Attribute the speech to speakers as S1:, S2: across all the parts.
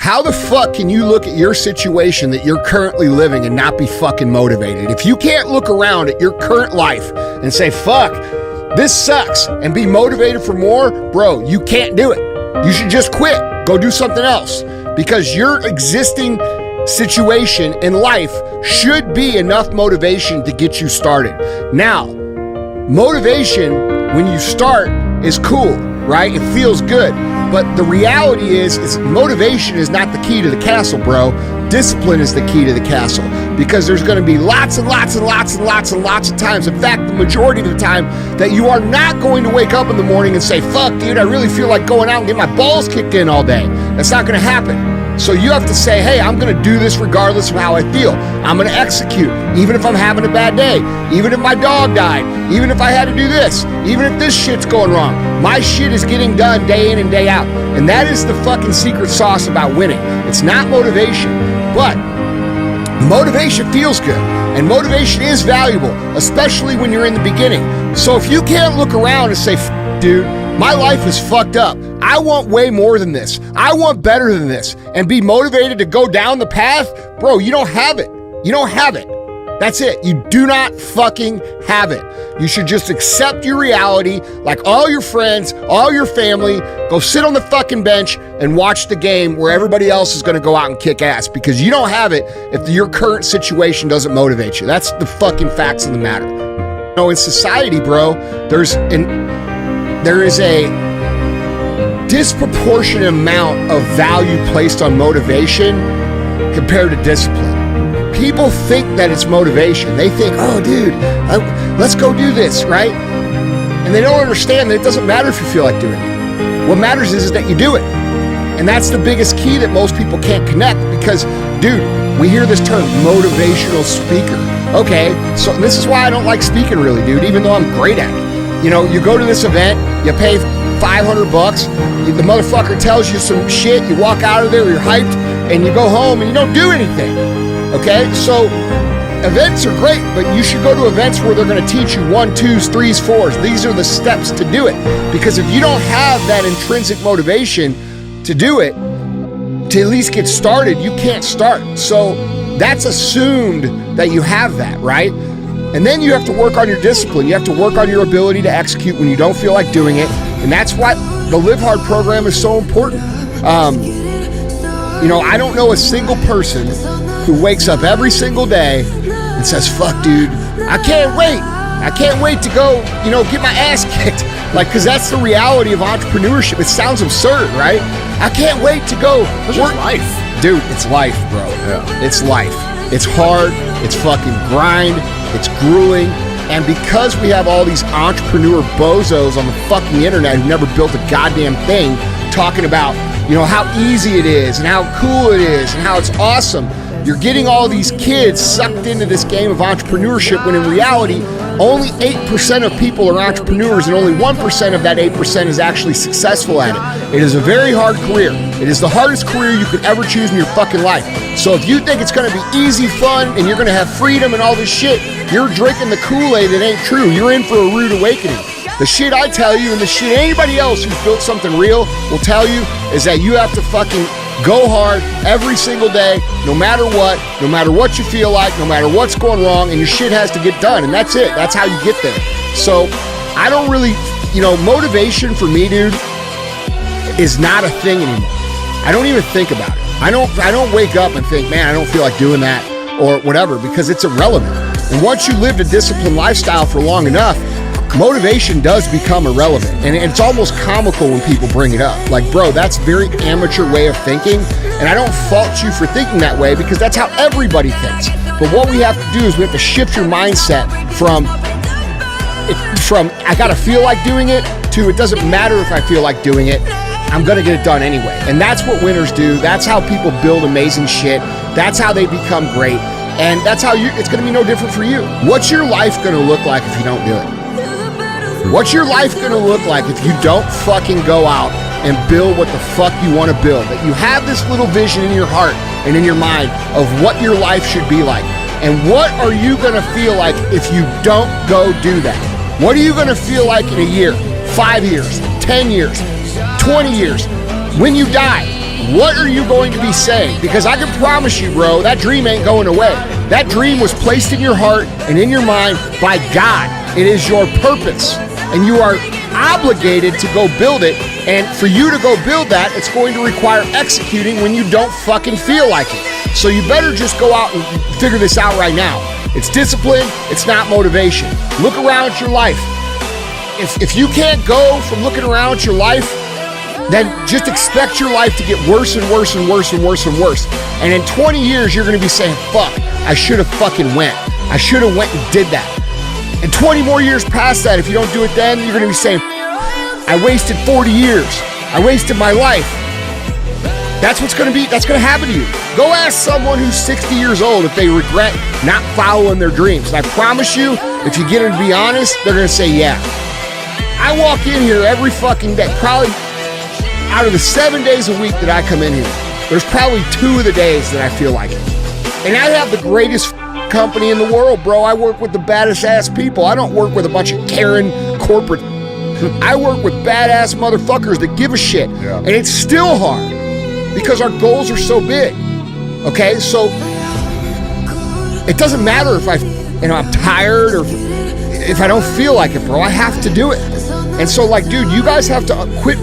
S1: How the fuck can you look at your situation that you're currently living and not be fucking motivated? If you can't look around at your current life and say, fuck, this sucks, and be motivated for more, bro, you can't do it. You should just quit. Go do something else. Because your existing situation in life should be enough motivation to get you started. Now, motivation when you start is cool, right? It feels good. But the reality is motivation is not the key to the castle, bro. Discipline is the key to the castle, because there's going to be lots and lots and lots and lots and lots of times, in fact, the majority of the time, that you are not going to wake up in the morning and say, fuck, dude, I really feel like going out and get my balls kicked in all day. That's not going to happen. So you have to say, hey, I'm going to do this regardless of how I feel. I'm going to execute, even if I'm having a bad day, even if my dog died, even if I had to do this, even if this shit's going wrong. My shit is getting done day in and day out. And that is the fucking secret sauce about winning. It's not motivation, but motivation feels good. And motivation is valuable, especially when you're in the beginning. So if you can't look around and say, dude, my life is fucked up. I want way more than this. I want better than this. And be motivated to go down the path, bro, you don't have it. You don't have it. That's it. You do not fucking have it. You should just accept your reality like all your friends, all your family. Go sit on the fucking bench and watch the game where everybody else is going to go out and kick ass, because you don't have it if your current situation doesn't motivate you. That's the fucking facts of the matter. You know, in society, bro, there is a disproportionate amount of value placed on motivation compared to discipline. People think that it's motivation. They think, oh, dude, let's go do this, right? And they don't understand that it doesn't matter if you feel like doing it. What matters is that you do it. And that's the biggest key that most people can't connect, because, dude, we hear this term, motivational speaker. Okay, so this is why I don't like speaking really, dude, even though I'm great at it. You know, you go to this event, you pay $500, the motherfucker tells you some shit, you walk out of there, you're hyped, and you go home and you don't do anything. Okay, so events are great, but you should go to events where they're going to teach you 1, 2s, 3s, 4s. These are the steps to do it. Because if you don't have that intrinsic motivation to do it, to at least get started, you can't start. So that's assumed that you have that, right? And then you have to work on your discipline. You have to work on your ability to execute when you don't feel like doing it. And that's why the Live Hard program is so important. You know, I don't know a single person who wakes up every single day and says, fuck, dude, I can't wait. I can't wait to go, you know, get my ass kicked. Like, because that's the reality of entrepreneurship. It sounds absurd, right? I can't wait to go.
S2: It's just life.
S1: Dude, it's life, bro.
S2: Yeah.
S1: It's life. It's hard. It's fucking grind. It's grueling. And because we have all these entrepreneur bozos on the fucking internet who never built a goddamn thing talking about, you know, how easy it is and how cool it is and how it's awesome, you're getting all these kids sucked into this game of entrepreneurship when in reality, only 8% of people are entrepreneurs and only 1% of that 8% is actually successful at it. It is a very hard career. It is the hardest career you could ever choose in your fucking life. So if you think it's gonna be easy, fun, and you're gonna have freedom and all this shit, you're drinking the Kool-Aid that ain't true. You're in for a rude awakening. The shit I tell you and the shit anybody else who's built something real will tell you is that you have to fucking go hard every single day, no matter what you feel like, no matter what's going wrong, and your shit has to get done, and that's it. That's how you get there. So I don't really, you know, motivation for me, dude, is not a thing anymore. I don't even think about it. I don't wake up and think, man, I don't feel like doing that or whatever, because it's irrelevant. And once you lived a disciplined lifestyle for long enough, motivation does become irrelevant. And it's almost comical when people bring it up. Like, bro, that's a very amateur way of thinking. And I don't fault you for thinking that way, because that's how everybody thinks. But what we have to do is we have to shift your mindset from I gotta feel like doing it to it doesn't matter if I feel like doing it. I'm gonna get it done anyway. And that's what winners do. That's how people build amazing shit. That's how they become great. And that's how it's gonna be no different for you. What's your life gonna look like if you don't do it? What's your life gonna look like if you don't fucking go out and build what the fuck you wanna build? That you have this little vision in your heart and in your mind of what your life should be like. And what are you gonna feel like if you don't go do that? What are you gonna feel like in a year, 5 years, 10 years, 20 years, when you die? What are you going to be saying? Because I can promise you, bro, that dream ain't going away. That dream was placed in your heart and in your mind by God. It is your purpose, and you are obligated to go build it. And for you to go build that, it's going to require executing when you don't fucking feel like it. So you better just go out and figure this out right now. It's discipline, it's not motivation. Look around at your life. If you can't go from looking around at your life, then just expect your life to get worse and worse and worse and worse and worse. And in 20 years, you're gonna be saying, fuck, I should have fucking went. I should have went and did that. And 20 more years past that, if you don't do it then, you're gonna be saying, I wasted 40 years. I wasted my life. That's gonna happen to you. Go ask someone who's 60 years old if they regret not following their dreams. And I promise you, if you get them to be honest, they're gonna say, yeah. I walk in here every fucking day, probably out of the 7 days a week that I come in here, there's probably 2 of the days that I feel like it. And I have the greatest company in the world, bro. I work with the baddest ass people. I don't work with a bunch of Karen corporate. I work with badass motherfuckers that give a shit. Yeah. And it's still hard because our goals are so big. Okay, so it doesn't matter if I'm tired or if I don't feel like it, bro. I have to do it. And so, like, dude, you guys have to quit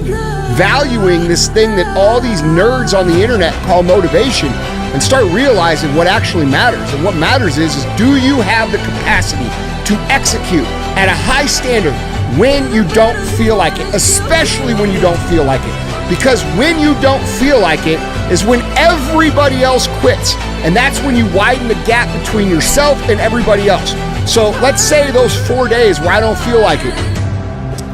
S1: valuing this thing that all these nerds on the internet call motivation and start realizing what actually matters. And what matters is do you have the capacity to execute at a high standard when you don't feel like it, especially when you don't feel like it. Because when you don't feel like it is when everybody else quits. And that's when you widen the gap between yourself and everybody else. So let's say those 4 days where I don't feel like it,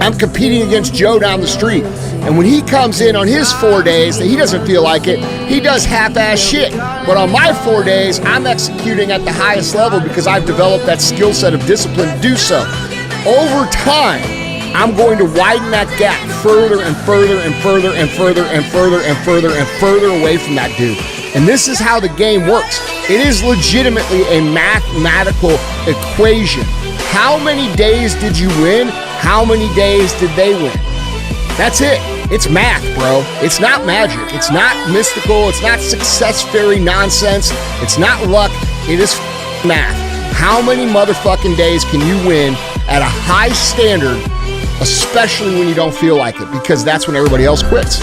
S1: I'm competing against Joe down the street. And when he comes in on his 4 days that he doesn't feel like it, he does half-ass shit. But on my 4 days, I'm executing at the highest level because I've developed that skill set of discipline to do so. Over time, I'm going to widen that gap further and further and further and further and further and further and further away from that dude. And this is how the game works. It is legitimately a mathematical equation. How many days did you win? How many days did they win? That's it. It's math, bro. It's not magic. It's not mystical. It's not success fairy nonsense. It's not luck. It is math. How many motherfucking days can you win at a high standard, especially when you don't feel like it? Because that's when everybody else quits.